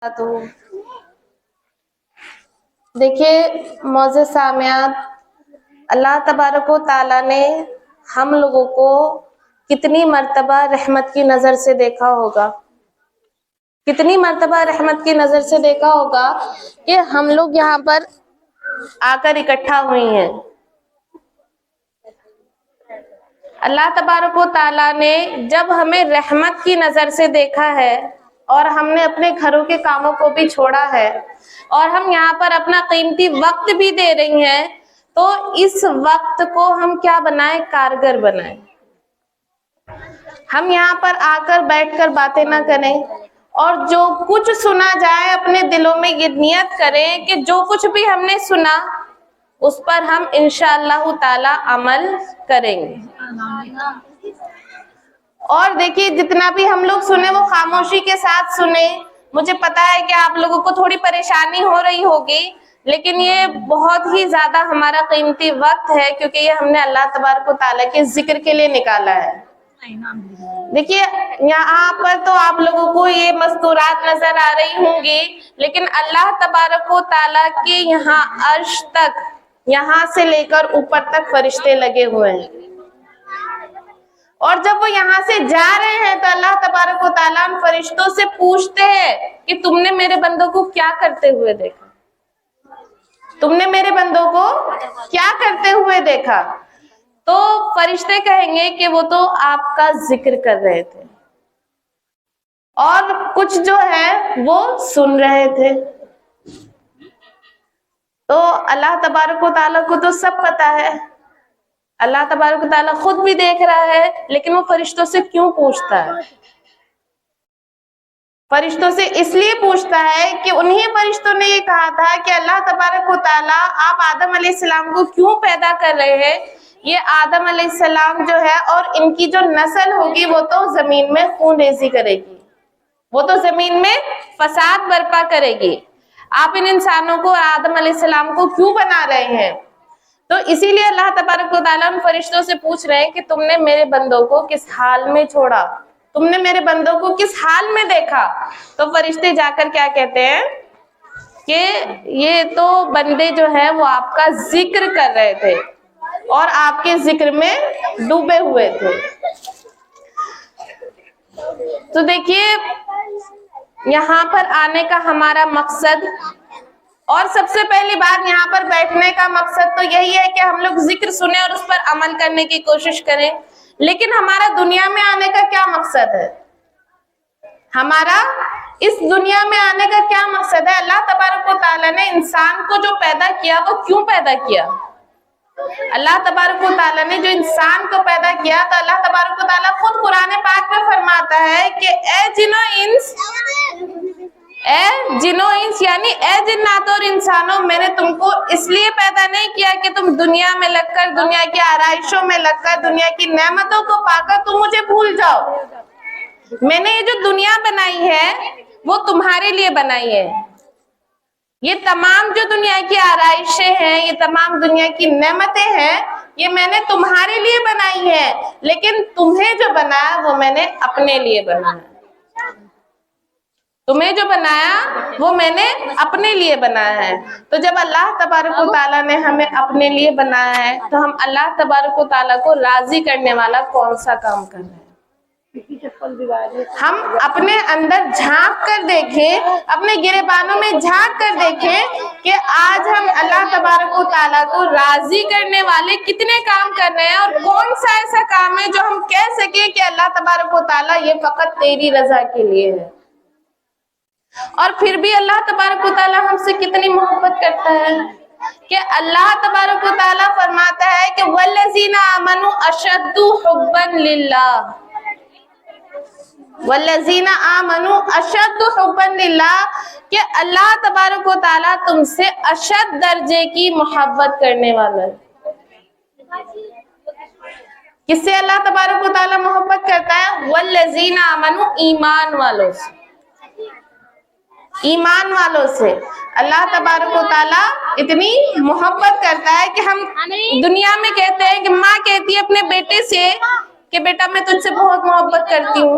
تو دیکھیے معزز سامعات، اللہ تبارک و تعالیٰ نے ہم لوگوں کو کتنی مرتبہ رحمت کی نظر سے دیکھا ہوگا، کتنی مرتبہ رحمت کی نظر سے دیکھا ہوگا کہ ہم لوگ یہاں پر آ کر اکٹھا ہوئی ہیں۔ اللہ تبارک و تعالیٰ نے جب ہمیں رحمت کی نظر سے دیکھا ہے اور ہم نے اپنے گھروں کے کاموں کو بھی چھوڑا ہے اور ہم یہاں پر اپنا قیمتی وقت بھی دے رہی ہیں، تو اس وقت کو ہم کیا بنائیں؟ کارگر بنائیں۔ ہم یہاں پر آ کر بیٹھ کر باتیں نہ کریں اور جو کچھ سنا جائے اپنے دلوں میں یہ نیت کریں کہ جو کچھ بھی ہم نے سنا اس پر ہم انشاءاللہ تعالی عمل کریں گے۔ اور دیکھیے جتنا بھی ہم لوگ سنیں وہ خاموشی کے ساتھ سنیں۔ مجھے پتا ہے کہ آپ لوگوں کو تھوڑی پریشانی ہو رہی ہوگی، لیکن یہ بہت ہی زیادہ ہمارا قیمتی وقت ہے کیونکہ یہ ہم نے اللہ تبارک و تعالیٰ کے ذکر کے لیے نکالا ہے۔ دیکھیے یہاں پر تو آپ لوگوں کو یہ مستورات نظر آ رہی ہوں گی، لیکن اللہ تبارک و تعالیٰ کے یہاں عرش تک، یہاں سے لے کر اوپر تک فرشتے لگے ہوئے ہیں، اور جب وہ یہاں سے جا رہے ہیں تو اللہ تبارک و تعالیٰ ان فرشتوں سے پوچھتے ہیں کہ تم نے میرے بندوں کو کیا کرتے ہوئے دیکھا؟ تم نے میرے بندوں کو کیا کرتے ہوئے دیکھا؟ تو فرشتے کہیں گے کہ وہ تو آپ کا ذکر کر رہے تھے اور کچھ جو ہے وہ سن رہے تھے۔ تو اللہ تبارک و تعالیٰ کو تو سب پتا ہے، اللہ تبارک و تعالیٰ خود بھی دیکھ رہا ہے، لیکن وہ فرشتوں سے کیوں پوچھتا ہے؟ فرشتوں سے اس لیے پوچھتا ہے کہ انہی فرشتوں نے یہ کہا تھا کہ اللہ تبارک و تعالیٰ آپ آدم علیہ السلام کو کیوں پیدا کر رہے ہیں؟ یہ آدم علیہ السلام جو ہے اور ان کی جو نسل ہوگی وہ تو زمین میں خون ریزی کرے گی، وہ تو زمین میں فساد برپا کرے گی۔ آپ ان انسانوں کو، آدم علیہ السلام کو کیوں بنا رہے ہیں؟ تو اسی لیے اللہ تبارک و تعالیٰ ان فرشتوں سے پوچھ رہے ہیں کہ تم نے میرے بندوں کو کس حال میں چھوڑا، تم نے میرے بندوں کو کس حال میں دیکھا؟ تو فرشتے جا کر کیا کہتے ہیں کہ یہ تو بندے جو ہے وہ آپ کا ذکر کر رہے تھے اور آپ کے ذکر میں ڈوبے ہوئے تھے۔ تو دیکھیے یہاں پر آنے کا ہمارا مقصد، اور سب سے پہلی بات یہاں پر بیٹھنے کا مقصد تو یہی ہے کہ ہم لوگ ذکر سنیں اور اس پر عمل کرنے کی کوشش کریں، لیکن ہمارا دنیا میں آنے کا کیا مقصد ہے؟ ہمارا اس دنیا میں آنے کا کیا مقصد ہے؟ اللہ تبارک و تعالیٰ نے انسان کو جو پیدا کیا وہ کیوں پیدا کیا؟ اللہ تبارک و تعالیٰ نے جو انسان کو پیدا کیا تو اللہ تبارک و تعالیٰ خود قرآن پاک میں فرماتا ہے کہ اے جنو انس یعنی اے جنات اور انسانوں، میں نے تم کو اس لیے پیدا نہیں کیا کہ تم دنیا میں لگ کر، دنیا کی آرائشوں میں لگ کر، دنیا کی نعمتوں کو پا کر تم مجھے بھول جاؤ۔ میں نے یہ جو دنیا بنائی ہے وہ تمہارے لیے بنائی ہے۔ یہ تمام جو دنیا کی آرائشیں ہیں، یہ تمام دنیا کی نعمتیں ہیں، یہ میں نے تمہارے لیے بنائی ہے، لیکن تمہیں جو بنایا وہ میں نے اپنے لیے بنایا۔ تمہیں جو بنایا وہ میں نے اپنے لیے بنایا ہے۔ تو جب اللہ تبارک و تعالیٰ نے ہمیں اپنے لیے بنایا ہے تو ہم اللہ تبارک و تعالیٰ کو راضی کرنے والا کون سا کام کر رہے ہیں؟ ہم اپنے اندر جھانک کر دیکھیں، اپنے گریبانوں میں جھانک کر دیکھیں کہ آج ہم اللہ تبارک و تعالیٰ کو راضی کرنے والے کتنے کام کر رہے ہیں، اور کون سا ایسا کام ہے جو ہم کہہ سکیں کہ اللہ تبارک و تعالیٰ یہ فقط تیری رضا کے لیے ہے۔ اور پھر بھی اللہ تبارک و تعالیٰ ہم سے کتنی محبت کرتا ہے کہ اللہ تبارک و تعالیٰ فرماتا ہے کہ وَالَّذِينَ آمَنُوا أَشَدُّ حُبًّا لِلَّهِ، وَالَّذِينَ آمَنُوا أَشَدُّ حُبًّا لِلَّهِ کہ اللہ تبارک و تعالیٰ تم سے اشد درجے کی محبت کرنے والا ہے۔ کس سے اللہ تبارک و تعالیٰ محبت کرتا ہے؟ وَالَّذِينَ آمَنُوا، ایمان والوں سے، ایمان والوں سے اللہ تبارک و تعالیٰ اتنی محبت کرتا ہے کہ ہم دنیا میں کہتے ہیں کہ ماں کہتی ہے اپنے بیٹے سے کہ بیٹا میں تجھ سے بہت محبت کرتی ہوں،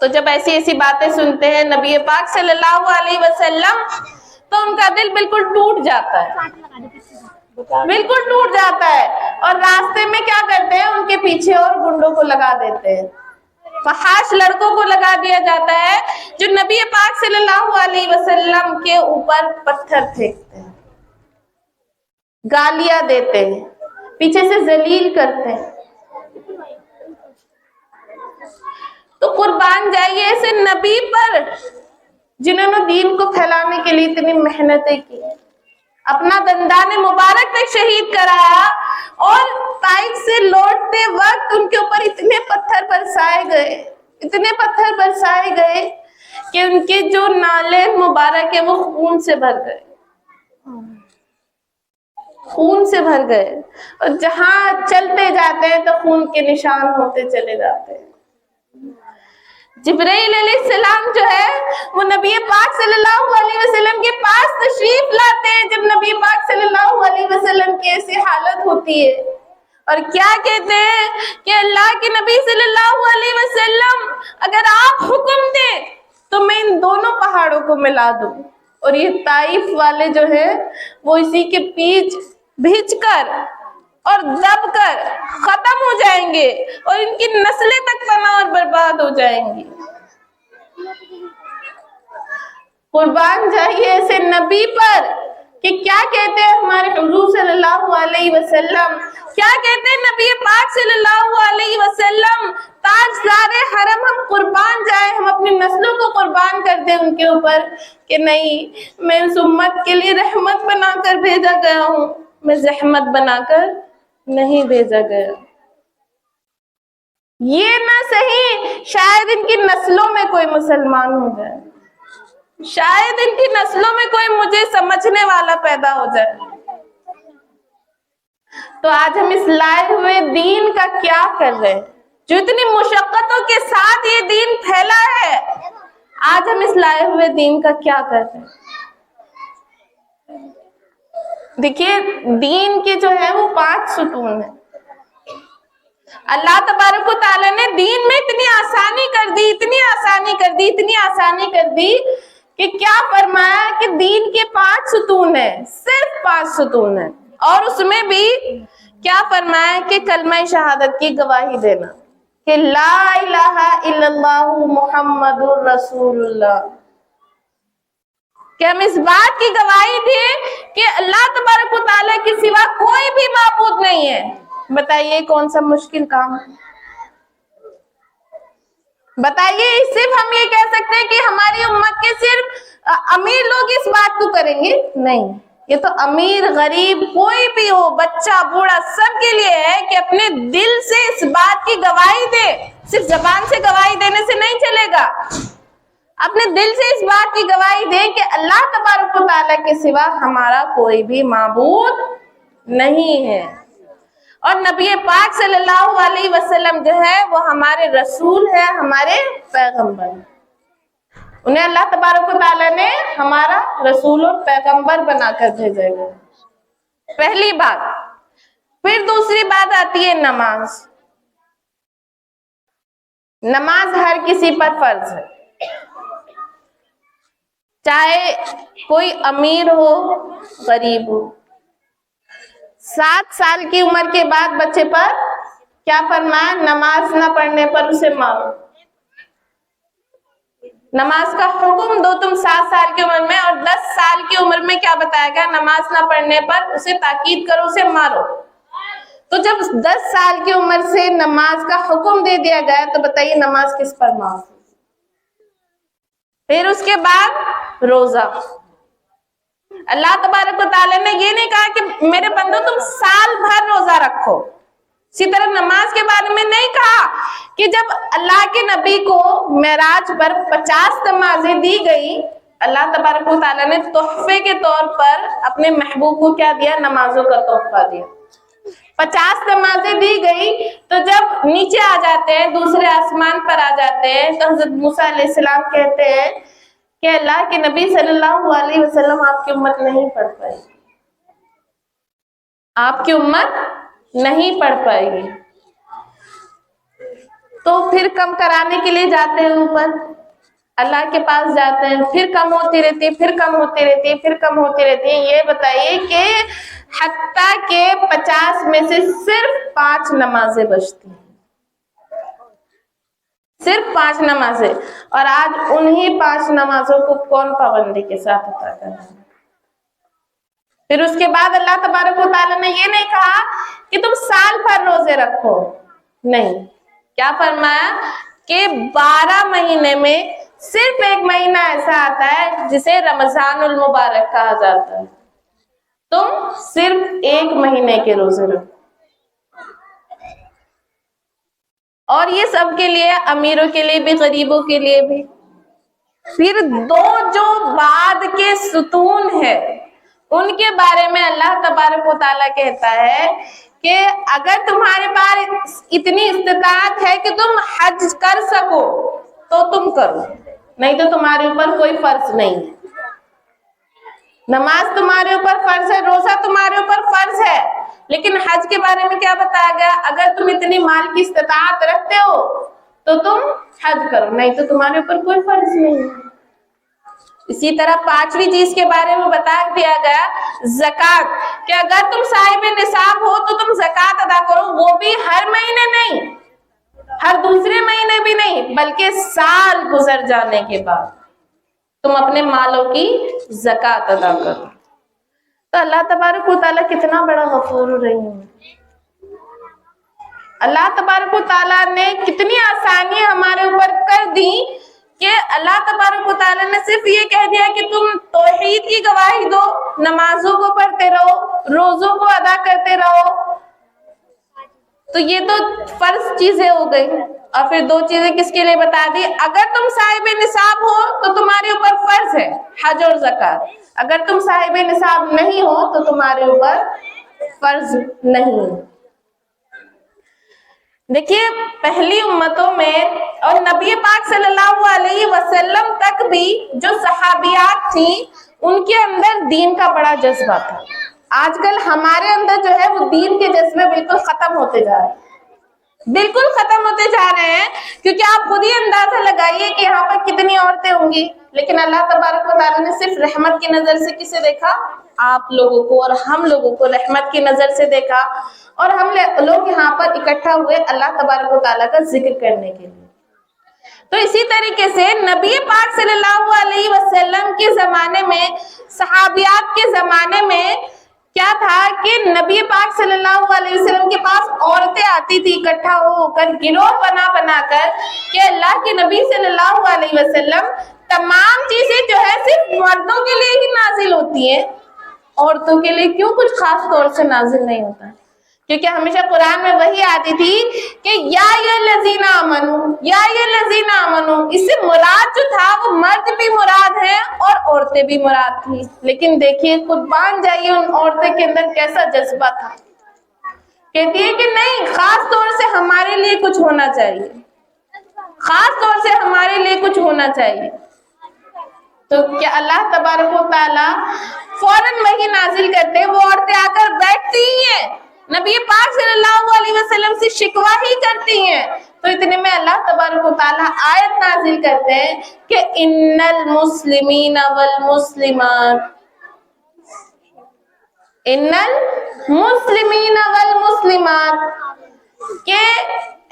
تو جب ایسی ایسی باتیں سنتے ہیں نبی پاک صلی اللہ علیہ وسلم تو ان کا دل بالکل ٹوٹ جاتا ہے، بالکل ٹوٹ جاتا ہے، اور راستے میں کیا کرتے ہیں، ان کے پیچھے اور گنڈوں کو لگا دیتے ہیں، فحاش لڑکوں کو لگا دیا جاتا ہے جو نبی پاک صلی اللہ علیہ وسلم کے اوپر پتھر پھینکتے ہیں، گالیاں دیتے ہیں، پیچھے سے ذلیل کرتے ہیں۔ تو قربان جائیے ایسے نبی پر جنہوں نے دین کو پھیلانے کے لیے اتنی محنتیں کی، اپنا دندان مبارک تک شہید کرایا، اور طائف سے لوٹتے وقت ان کے اوپر اتنے پتھر برسائے گئے، اتنے پتھر برسائے گئے کہ ان کے جو نالے مبارک ہیں وہ خون سے بھر گئے، خون سے بھر گئے، اور جہاں چلتے جاتے ہیں تو خون کے نشان ہوتے چلے جاتے ہیں۔ جبرائیل علیہ السلام جو ہے وہ نبی پاک صلی اللہ علیہ وسلم کے پاس تشریف لاتے ہیں جب نبی پاک صلی اللہ علیہ وسلم کی ایسی حالت ہوتی ہے، اور کیا کہتے ہیں کہ اللہ کے نبی صلی اللہ علیہ وسلم اگر آپ حکم دیں تو میں ان دونوں پہاڑوں کو ملا دوں، اور یہ طائف والے جو ہیں وہ اسی کے پیچھ بھیج کر اور دب کر ختم ہو جائیں گے، اور ان کی نسلیں تک تباہ اور برباد ہو جائیں گی۔ قربان جائیے ایسے نبی پر کہ کیا کہتے ہیں ہمارے حضور صلی اللہ علیہ وسلم، کیا کہتے ہیں نبی پاک صلی اللہ علیہ وسلم، تاجدار حرم ہم قربان جائیں، ہم اپنی نسلوں کو قربان کر دیں ان کے اوپر، کہ نہیں، میں اس امت کے لیے رحمت بنا کر بھیجا گیا ہوں، میں زحمت بنا کر نہیں بھیجا گیا۔ یہ نہ صحیح، شاید ان کی نسلوں میں کوئی مسلمان ہو جائے، شاید ان کی نسلوں میں کوئی مجھے سمجھنے والا پیدا ہو جائے۔ تو آج ہم اس لائے ہوئے دین کا کیا کر رہے ہیں، جو اتنی مشقتوں کے ساتھ یہ دین پھیلا ہے، آج ہم اس لائے ہوئے دین کا کیا کر رہے ہیں؟ دیکھیے دین کے جو ہے وہ 5 ستون ہیں۔ اللہ تبارک و تعالیٰ نے دین میں اتنی آسانی کر دی، اتنی آسانی کر دی، اتنی آسانی کر دی کہ کیا فرمایا کہ دین کے 5 ستون ہیں، صرف 5 ستون ہیں، اور اس میں بھی کیا فرمایا کہ کلمہ شہادت کی گواہی دینا، کہ لا الہ الا اللہ محمد الرسول اللہ، کہ ہم اس بات کی گواہی دیں کہ اللہ تبارک و تعالیٰ کے سوا کوئی بھی معبود نہیں ہے۔ بتائیے کون سا مشکل کام ہے؟ بتائیے صرف ہم یہ کہہ سکتے ہیں کہ ہماری امت کے صرف امیر لوگ اس بات کو کریں گے؟ نہیں، یہ تو امیر غریب کوئی بھی ہو، بچہ بوڑھا، سب کے لیے ہے کہ اپنے دل سے اس بات کی گواہی دے، صرف زبان سے گواہی دینے سے نہیں چلے گا، اپنے دل سے اس بات کی گواہی دیں کہ اللہ تبارک و تعالیٰ کے سوا ہمارا کوئی بھی معبود نہیں ہے، اور نبی پاک صلی اللہ علیہ وسلم جو ہے وہ ہمارے رسول ہے، ہمارے پیغمبر، انہیں اللہ تبارک و تعالیٰ نے ہمارا رسول اور پیغمبر بنا کر بھیجا گیا۔ پہلی بات۔ پھر دوسری بات آتی ہے نماز۔ نماز ہر کسی پر فرض ہے، چاہے کوئی امیر ہو غریب ہو۔ 7 سال کی عمر کے بعد بچے پر کیا فرمایا؟ نماز نہ پڑھنے پر اسے مارو۔ نماز کا حکم دو تم 7 سال کی عمر میں، اور 10 سال کی عمر میں کیا بتایا گیا؟ نماز نہ پڑھنے پر اسے تاکید کرو، اسے مارو۔ تو جب 10 سال کی عمر سے نماز کا حکم دے دیا گیا تو بتائیے نماز کس پر معاف؟ پھر اس کے بعد روزہ۔ اللہ تبارک و تعالیٰ نے یہ نہیں کہا کہ میرے بندو تم سال بھر روزہ رکھو، اسی طرح نماز کے بارے میں نہیں کہا کہ جب اللہ کے نبی کو معراج پر 50 نمازیں دی گئی، اللہ تبارک و تعالیٰ نے تحفے کے طور پر اپنے محبوب کو کیا دیا؟ نمازوں کا تحفہ دیا۔ 50 نمازیں دی گئی تو جب نیچے آ جاتے ہیں، دوسرے آسمان پر آ جاتے ہیں، تو حضرت موسیٰ علیہ السلام کہتے ہیں کہ اللہ کے نبی صلی اللہ علیہ وسلم آپ کی امت نہیں پڑھ پائے گی، آپ کی امت نہیں پڑھ پائے گی۔ تو پھر کم کرانے کے لیے جاتے ہیں اوپر اللہ کے پاس جاتے ہیں, پھر کم ہوتی رہتی ہے, پھر کم ہوتی رہتی ہے, پھر کم ہوتی رہتی ہے. یہ بتائیے کہ حتیٰ کہ 50 میں سے صرف 5 نمازیں بچتی ہیں, صرف 5 نمازیں, اور آج انہی 5 نمازوں کو کون پابندی کے ساتھ ادا کر رہا ہے. پھر اس کے بعد اللہ تبارک و تعالیٰ نے یہ نہیں کہا کہ تم سال بھر روزے رکھو, نہیں, کیا فرمایا کہ 12 مہینے میں صرف 1 مہینہ ایسا آتا ہے جسے رمضان المبارک کہا جاتا ہے, تم صرف 1 مہینے کے روزے رکھو. اور یہ سب کے لیے, امیروں کے لیے بھی, غریبوں کے لیے بھی. پھر 2 جو بعد کے ستون ہے ان کے بارے میں اللہ تبارک و تعالیٰ کہتا ہے کہ اگر تمہارے پاس اتنی استطاعت ہے کہ تم حج کر سکو تو تم کرو, نہیں تو تمہارے اوپر کوئی فرض نہیں ہے. نماز تمہارے اوپر فرض ہے, روزہ تمہارے اوپر فرض ہے, لیکن حج کے بارے میں کیا بتایا گیا, اگر تم اتنی مال کی استطاعت رکھتے ہو تو تم حج کرو, نہیں تو تمہارے اوپر کوئی فرض نہیں ہے. اسی طرح 5ویں چیز کے بارے میں بتا دیا گیا زکوٰۃ, کہ اگر تم صاحب نصاب ہو تو تم زکوٰۃ ادا کرو, وہ بھی ہر مہینے نہیں, ہر دوسرے مہینے بھی نہیں, بلکہ سال گزر جانے کے بعد تم اپنے مالوں کی زکوٰۃ ادا کرو. تو اللہ تبارک و تعالیٰ کتنا بڑا غفور رحیم ہے. اللہ تبارک و تعالیٰ نے کتنی آسانی ہمارے اوپر کر دی کہ اللہ تبارک و تعالیٰ نے صرف یہ کہہ دیا کہ تم توحید کی گواہی دو, نمازوں کو پڑھتے رہو, روزوں کو ادا کرتے رہو. تو یہ تو فرض چیزیں ہو گئی, اور پھر 2 چیزیں کس کے لیے بتا دی, اگر تم صاحب نصاب ہو تو تمہارے اوپر فرض ہے حج اور زکوٰۃ, اگر تم صاحب نصاب نہیں ہو تو تمہارے اوپر فرض نہیں ہے. دیکھیے پہلی امتوں میں اور نبی پاک صلی اللہ علیہ وسلم تک بھی جو صحابیات تھیں ان کے اندر دین کا بڑا جذبہ تھا. آج کل ہمارے اندر جو ہے وہ دین کے جذبے بالکل ختم ہوتے جا رہے ہیں, بالکل ختم ہوتے جا رہے ہیں, کیونکہ آپ خود ہی اندازہ لگائیے کہ یہاں پر کتنی عورتیں ہوں گی, لیکن اللہ تبارک و تعالیٰ نے صرف رحمت کی نظر سے کسے دیکھا, آپ لوگوں کو اور ہم لوگوں کو رحمت کی نظر سے دیکھا, اور ہم لوگ یہاں پر اکٹھا ہوئے اللہ تبارک و تعالیٰ کا ذکر کرنے کے لیے. تو اسی طریقے سے نبی پاک صلی اللہ علیہ وسلم کے زمانے میں, صحابیات کے زمانے میں کیا تھا کہ نبی پاک صلی اللہ علیہ وسلم کے پاس عورتیں آتی تھی اکٹھا ہو کر, گروہ بنا کر, کہ اللہ کے نبی صلی اللہ علیہ وسلم تمام چیزیں جو ہے صرف مردوں کے لیے ہی نازل ہوتی ہیں, عورتوں کے لیے کیوں کچھ خاص طور سے نازل نہیں ہوتا ہے. کیونکہ ہمیشہ قرآن میں وہی آتی تھی کہ یا الذین آمنو, یا الذین آمنو, اس سے مراد جو تھا وہ مرد بھی مراد ہے اور عورتیں بھی مراد تھی. لیکن دیکھیے قربان جائیے ان عورتیں کے اندر کیسا جذبہ تھا, کہتی ہے کہ نہیں, خاص طور سے ہمارے لیے کچھ ہونا چاہیے, خاص طور سے ہمارے لیے کچھ ہونا چاہیے. تو کیا اللہ تبارک و تعالیٰ فوراً وحی نازل کرتے, وہ عورتیں آ کر بیٹھتی ہی ہیں, نبی پاک صلی اللہ علیہ وسلم سے شکوہ ہی کرتی ہیں. تو اتنے میں اللہ تبارک و تعالیٰ آیت نازل کرتے ہیں کہ ان المسلمین والمسلمات, ان المسلمین والمسلمات, کہ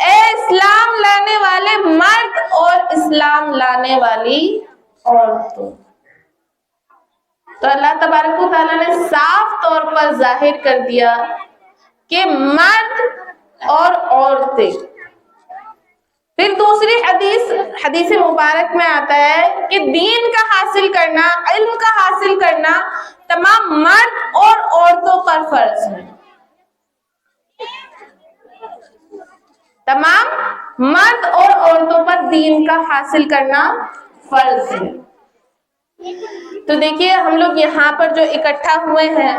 اے اسلام لانے والے مرد اور اسلام لانے والی عورتوں. تو اللہ تبارک و تعالیٰ نے صاف طور پر ظاہر کر دیا کہ مرد اور عورتیں. پھر دوسری حدیث مبارک میں آتا ہے کہ دین کا حاصل کرنا, علم کا حاصل کرنا تمام مرد اور عورتوں پر فرض ہے, تمام مرد اور عورتوں پر دین کا حاصل کرنا فرض ہے. تو دیکھیے ہم لوگ یہاں پر جو اکٹھا ہوئے ہیں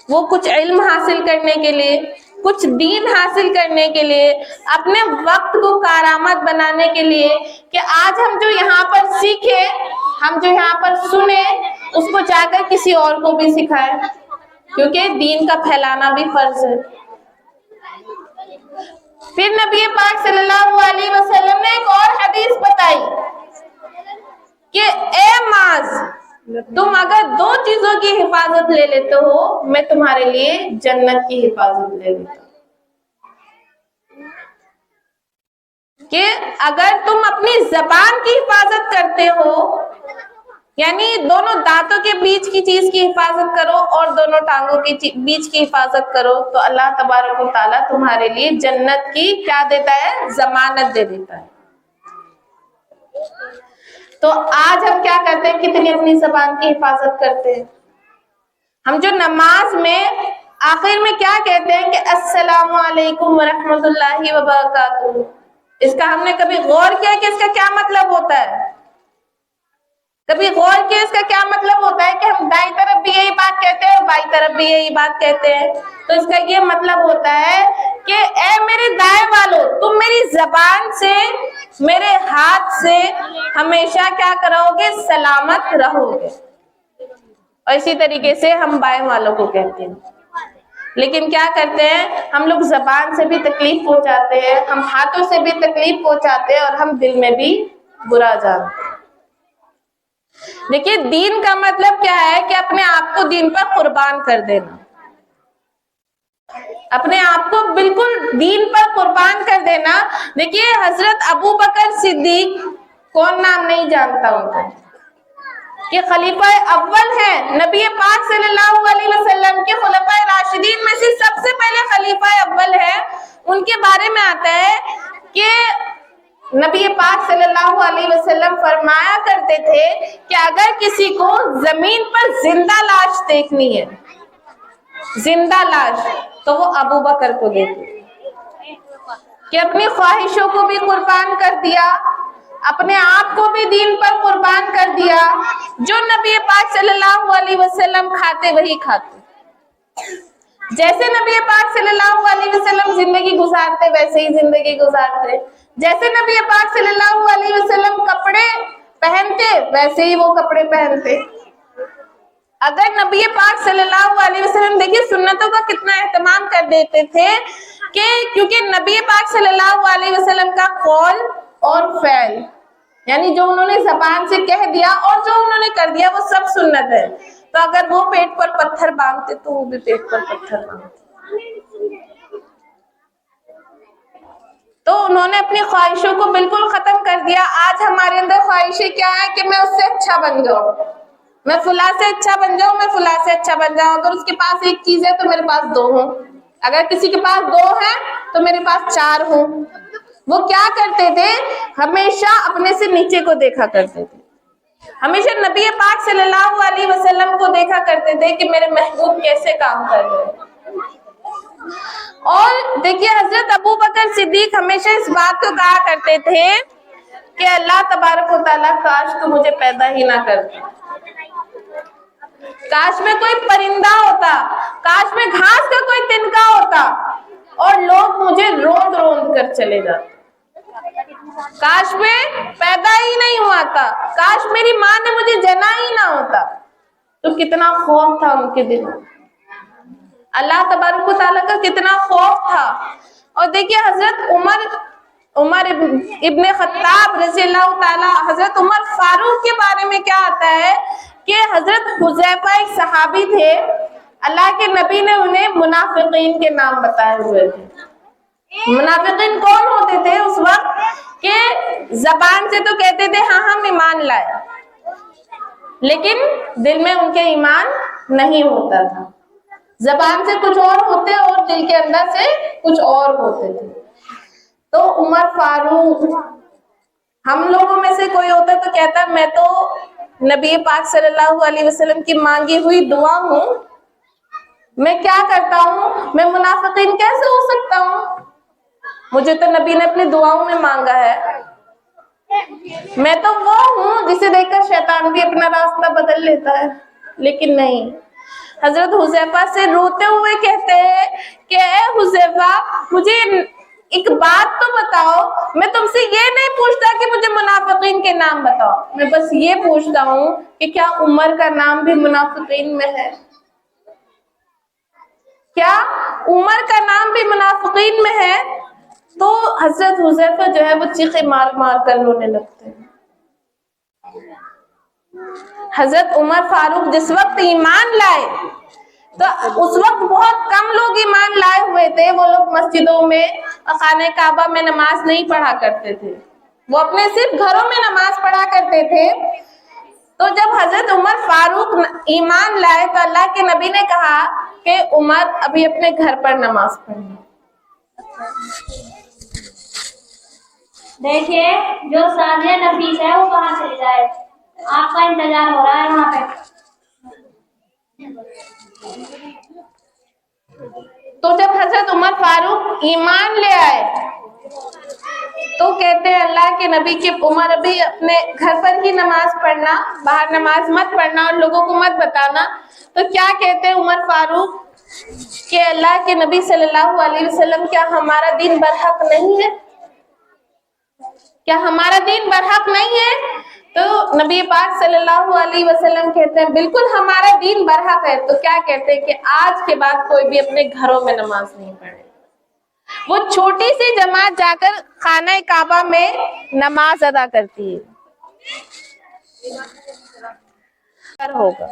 وہ کچھ علم حاصل کرنے کے لیے, کچھ دین حاصل کرنے کے لیے, اپنے وقت کو کارآمد بنانے کے لیے, کہ آج ہم جو یہاں پر سیکھے, ہم جو یہاں پر سنے, اس کو جا کر کسی اور کو بھی سکھائے, کیونکہ دین کا پھیلانا بھی فرض ہے. پھر نبی پاک صلی اللہ علیہ وسلم نے ایک اور حدیث بتائی کہ اے معاذ، تم اگر 2 چیزوں کی حفاظت لے لیتے ہو، میں تمہارے لیے جنت کی حفاظت لے لیتا ہوں۔ کہ اگر تم اپنی زبان کی حفاظت کرتے ہو، یعنی دونوں دانتوں کے بیچ کی چیز کی حفاظت کرو اور دونوں ٹانگوں کے بیچ کی حفاظت کرو، تو اللہ تبارک و تعالیٰ تمہارے لیے جنت کی کیا دیتا ہے؟ ضمانت دے دیتا ہے۔ تو آج ہم کیا کرتے ہیں؟ کتنی اپنی زبان کی حفاظت کرتے ہیں؟ ہم جو نماز میں آخر میں کیا کہتے ہیں کہ السلام علیکم ورحمۃ اللہ وبرکاتہ، اس کا ہم نے کبھی غور کیا کہ اس کا کیا مطلب ہوتا ہے؟ کبھی غور کیا اس کا کیا مطلب ہوتا ہے کہ ہم دائیں طرف بھی یہی بات کہتے ہیں اور بائیں طرف بھی یہی بات کہتے ہیں؟ تو اس کا یہ مطلب ہوتا ہے کہ اے میرے دائیں والو، تم میری زبان سے، میرے ہاتھ سے ہمیشہ کیا کرو گے؟ سلامت رہو گے۔ اور اسی طریقے سے ہم بائیں والوں کو کہتے ہیں۔ لیکن کیا کرتے ہیں ہم لوگ؟ زبان سے بھی تکلیف پہنچاتے ہیں، ہم ہاتھوں سے بھی تکلیف پہنچاتے ہیں، اور ہم دل میں بھی برا جانتے ہیں۔ دیکھیے دین کا مطلب کیا ہے کہ اپنے آپ کو دین پر قربان کر دینا، اپنے آپ کو بالکل دین پر قربان کر دینا۔ دیکھیے حضرت ابو بکر صدیق، کون نام نہیں جانتا ان کو، کہ خلیفہ اول ہیں نبی پاک صلی اللہ علیہ وسلم کے خلفائے راشدین میں سے سب سے پہلے خلیفہ اول ہیں۔ ان کے بارے میں آتا ہے کہ نبی پاک صلی اللہ علیہ وسلم فرمایا کرتے تھے کہ اگر کسی کو زمین پر زندہ لاش دیکھنی ہے، زندہ لاش، تو وہ ابو بکر کو دیکھے، کہ اپنی خواہشوں کو بھی قربان کر دیا، اپنے آپ کو بھی دین پر قربان کر دیا، جو نبی پاک صلی اللہ علیہ وسلم کھاتے وہی کھاتے، جیسے نبی پاک صلی اللہ علیہ وسلم زندگی گزارتے ویسے ہی زندگی گزارتے، جیسے نبی پاک صلی اللہ علیہ وسلم کپڑے پہنتے ویسے ہی وہ کپڑے پہنتے۔ اگر نبی پاک صلی اللہ علیہ وسلم، دیکھیے سنتوں کا کتنا اہتمام کر دیتے تھے، کہ کیونکہ نبی پاک صلی اللہ علیہ وسلم کا قول اور فعل، یعنی جو انہوں نے زبان سے کہہ دیا اور جو انہوں نے کر دیا، وہ سب سنت ہے۔ تو اگر وہ پیٹ پر پتھر باندھتے تو وہ بھی پیٹ پر پتھر باندھتے۔ تو انہوں نے اپنی خواہشوں کو بالکل ختم کر دیا۔ آج ہمارے اندر خواہشیں کیا ہے کہ میں اس سے اچھا بن جاؤں، میں فلاں سے اچھا بن جاؤں، میں فلاں سے اچھا بن جاؤں۔ اگر اس کے پاس ایک چیز ہے تو میرے پاس 2 ہوں، اگر کسی کے پاس 2 ہے تو میرے پاس 4 ہوں۔ وہ کیا کرتے تھے؟ ہمیشہ اپنے سے نیچے کو دیکھا کرتے تھے، ہمیشہ نبی پاک صلی اللہ علیہ وسلم کو دیکھا کرتے تھے کہ میرے محبوب کیسے کام کر رہے ہیں۔ اور دیکھیے حضرت ابو بکر صدیق ہمیشہ اس بات کو کہا کرتے تھے کہ اللہ تبارک و تعالیٰ کاش تو مجھے پیدا ہی نہ کرتا، کاش میں کوئی پرندہ ہوتا، کاش میں گھاس کا کوئی تنکا ہوتا اور لوگ مجھے روند روند کر چلے جاتے، کاش میں پیدا ہی نہیں ہوا تھا، کاش میری ماں نے مجھے جنا ہی نہ ہوتا۔ تو کتنا خوف تھا ان کے دل میں، اللہ تبارک و تعالیٰ کا کتنا خوف تھا۔ اور دیکھیے حضرت عمر ابن خطاب رضی اللہ تعالیٰ، حضرت عمر فاروق کے بارے میں کیا آتا ہے کہ حضرت حذیفہ ایک صحابی تھے، اللہ کے نبی نے انہیں منافقین کے نام بتائے ہوئے تھے۔ منافقین کون ہوتے تھے اس وقت؟ کہ زبان سے تو کہتے تھے ہاں ہم ایمان لائے، لیکن دل میں ان کے ایمان نہیں ہوتا تھا، زبان سے کچھ اور ہوتے اور دل کے اندر سے کچھ اور ہوتے تھے۔ تو عمر فاروق، ہم لوگوں میں سے کوئی ہوتا تو کہتا میں تو نبی پاک صلی اللہ علیہ وسلم کی مانگی ہوئی دعا ہوں، میں کیا کرتا ہوں، میں منافقین کیسے ہو سکتا ہوں؟ مجھے تو نبی نے اپنی دعاؤں میں مانگا ہے، میں تو وہ ہوں جسے دیکھ کر شیطان بھی اپنا راستہ بدل لیتا ہے۔ لیکن نہیں، حضرت حذیفہ سے روتے ہوئے کہتے ہیں کہ اے حذیفہ مجھے ایک بات تو بتاؤ، میں تم سے یہ نہیں پوچھتا کہ مجھے منافقین کے نام بتاؤ، میں بس یہ پوچھتا ہوں کہ کیا عمر کا نام بھی منافقین میں ہے؟ کیا عمر کا نام بھی منافقین میں ہے؟ تو حضرت حذیفہ جو ہے وہ چیخے مار مار کر رونے لگتے ہیں. حضرت عمر فاروق جس وقت ایمان لائے تو اس وقت بہت کم لوگ ایمان لائے ہوئے تھے. وہ لوگ مسجدوں میں خانہ کعبہ میں نماز نہیں پڑھا کرتے تھے, وہ اپنے صرف گھروں میں نماز پڑھا کرتے تھے. تو جب حضرت عمر فاروق ایمان لائے تو اللہ کے نبی نے کہا کہ عمر ابھی اپنے گھر پر نماز پڑھیں. دیکھیے جو ساجیہ نفیس ہے وہ کہاں چلی جائے, آپ کا انتظار ہو رہا ہے وہاں پہ. تو جب حضرت عمر فاروق ایمان لے آئے تو کہتے ہیں اللہ کے نبی کہ عمر ابھی اپنے گھر پر ہی نماز پڑھنا, باہر نماز مت پڑھنا اور لوگوں کو مت بتانا. تو کیا کہتے ہیں عمر فاروق کہ اللہ کے نبی صلی اللہ علیہ وسلم کیا ہمارا دین برحق نہیں ہے, کیا ہمارا دین برحق نہیں ہے؟ تو نبی پاک صلی اللہ علیہ وسلم کہتے ہیں بالکل ہمارا دین برحق ہے. تو کیا کہتے ہیں کہ آج کے بعد کوئی بھی اپنے گھروں میں نماز نہیں پڑھے. وہ چھوٹی سی جماعت جا کر خانہ کعبہ میں نماز ادا کرتی ہے. ہوگا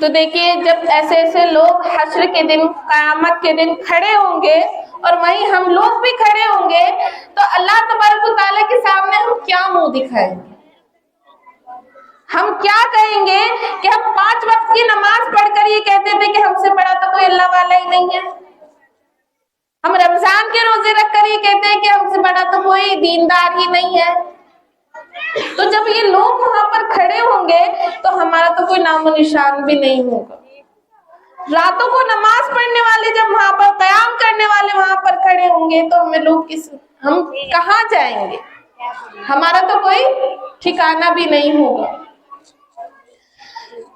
تو دیکھیے جب ایسے ایسے لوگ حشر کے دن, قیامت کے دن کھڑے ہوں گے اور وہیں ہم لوگ بھی کھڑے ہوں گے تو اللہ تبارک و تعالیٰ کے سامنے ہم کیا منہ دکھائیں گے؟ ہم کیا کہیں گے کہ ہم 5 وقت کی نماز پڑھ کر یہ کہتے تھے کہ ہم سے بڑا تو کوئی اللہ والا ہی نہیں ہے. ہم رمضان کے روزے رکھ کر یہ کہتے ہیں کہ ہم سے بڑا تو کوئی دیندار ہی نہیں ہے. تو جب یہ لوگ وہاں پر کھڑے ہوں گے تو ہمارا تو کوئی نام و نشان بھی نہیں ہوگا. راتوں کو نماز پڑھنے والے جب وہاں پر, قیام کرنے والے وہاں پر کھڑے ہوں گے تو ہم کہاں جائیں گے؟ ہمارا تو کوئی ٹھکانہ بھی نہیں ہوگا.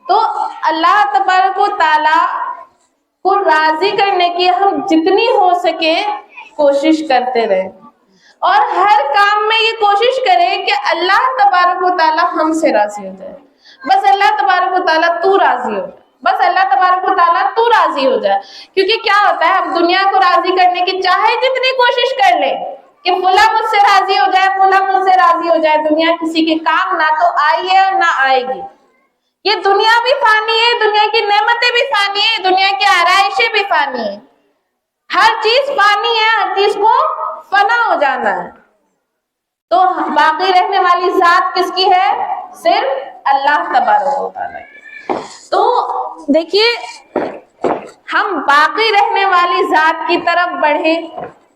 تو اللہ تبارک و تعالی کو راضی کرنے کی ہم جتنی ہو سکے کوشش کرتے رہیں, اور ہر کام میں یہ کوشش کریں کہ اللہ تبارک و تعالی ہم سے راضی ہو جائے. بس اللہ تبارک و تعالی تو راضی ہو جائے, بس اللہ تبارک و تعالیٰ تو راضی ہو جائے. کیونکہ کیا ہوتا ہے, ہم دنیا کو راضی کرنے کی چاہے جتنی کوشش کر لیں کہ فلاں مجھ سے راضی ہو جائے, فلاں مجھ سے راضی ہو جائے, دنیا کسی کے کام نہ تو آئی ہے اور نہ آئے گی. یہ دنیا بھی فانی ہے, دنیا کی نعمتیں بھی فانی ہے, دنیا کی آرائشیں بھی فانی ہے. ہر چیز فانی ہے, ہر چیز کو فنا ہو جانا ہے. تو باقی رہنے والی ذات کس کی ہے؟ صرف اللہ تبارک و تعالیٰ کی. تو دیکھیے ہم باقی رہنے والی ذات کی طرف بڑھیں,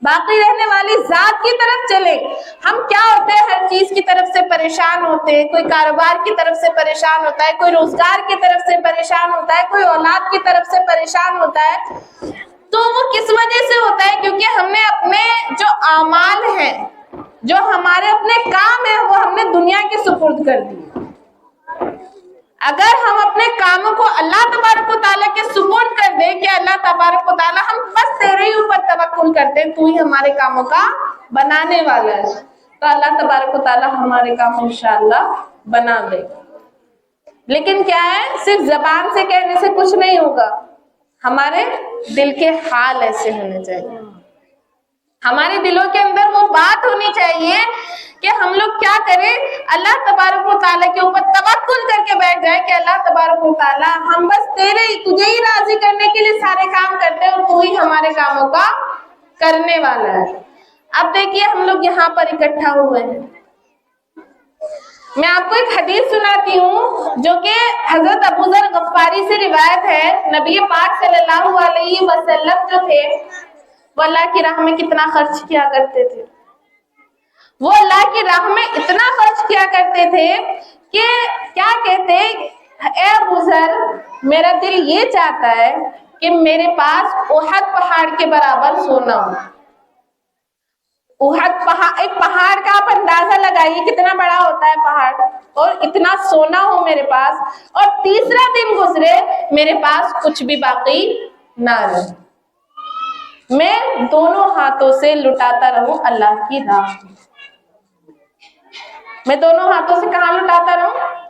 باقی رہنے والی ذات کی طرف چلیں. ہم کیا ہوتے ہیں, ہر چیز کی طرف سے پریشان ہوتے ہیں. کوئی کاروبار کی طرف سے پریشان ہوتا ہے, کوئی روزگار کی طرف سے پریشان ہوتا ہے, کوئی اولاد کی طرف سے پریشان ہوتا ہے. تو وہ کس وجہ سے ہوتا ہے؟ کیونکہ ہم نے اپنے جو اعمال ہیں, جو ہمارے اپنے کام ہیں, وہ ہم نے دنیا کے سپرد کر دی. اگر ہم اپنے کاموں کو اللہ تبارک و تعالیٰ کے سپرد کر دیں کہ اللہ تبارک و تعالیٰ ہم بس تیرے ہی اوپر توکل کرتے ہیں, تو ہی ہمارے کاموں کا بنانے والا ہے, تو اللہ تبارک و تعالیٰ ہمارے کام انشاءاللہ بنا دے گا. لیکن کیا ہے, صرف زبان سے کہنے سے کچھ نہیں ہوگا, ہمارے دل کے حال ایسے ہونے چاہیے. ہمارے دلوں کے اندر وہ بات ہونی چاہیے کہ ہم لوگ کیا کریں, اللہ تبارک و تعالیٰ کے اوپر توکل کر کے بیٹھ جائیں کہ اللہ تبارک و تعالیٰ ہم بس تجھے ہی راضی کرنے کے لیے سارے کام کرتے ہیں, اور تو ہی ہمارے کاموں کا کرنے والا ہے. اب دیکھیے ہم لوگ یہاں پر اکٹھا ہوئے ہیں. میں آپ کو ایک حدیث سناتی ہوں جو کہ حضرت ابو ذر غفاری سے روایت ہے. نبی پاک صلی اللہ علیہ وسلم جو تھے وہ اللہ کی راہ میں کتنا خرچ کیا کرتے تھے. وہ اللہ کی راہ میں اتنا خرچ کیا کرتے تھے کہ کیا کہتے, اے ابو ذر میرا دل یہ چاہتا ہے کہ میرے پاس احد پہاڑ کے برابر سونا ہو. احد پہاڑ, ایک پہاڑ کا آپ اندازہ لگائیے کتنا بڑا ہوتا ہے پہاڑ, اور اتنا سونا ہو میرے پاس, اور تیسرا دن گزرے میرے پاس کچھ بھی باقی نہ رہے, میں دونوں ہاتھوں سے لٹاتا رہوں اللہ کی راہ. میں دونوں ہاتھوں سے کہاں لٹاتا رہوں؟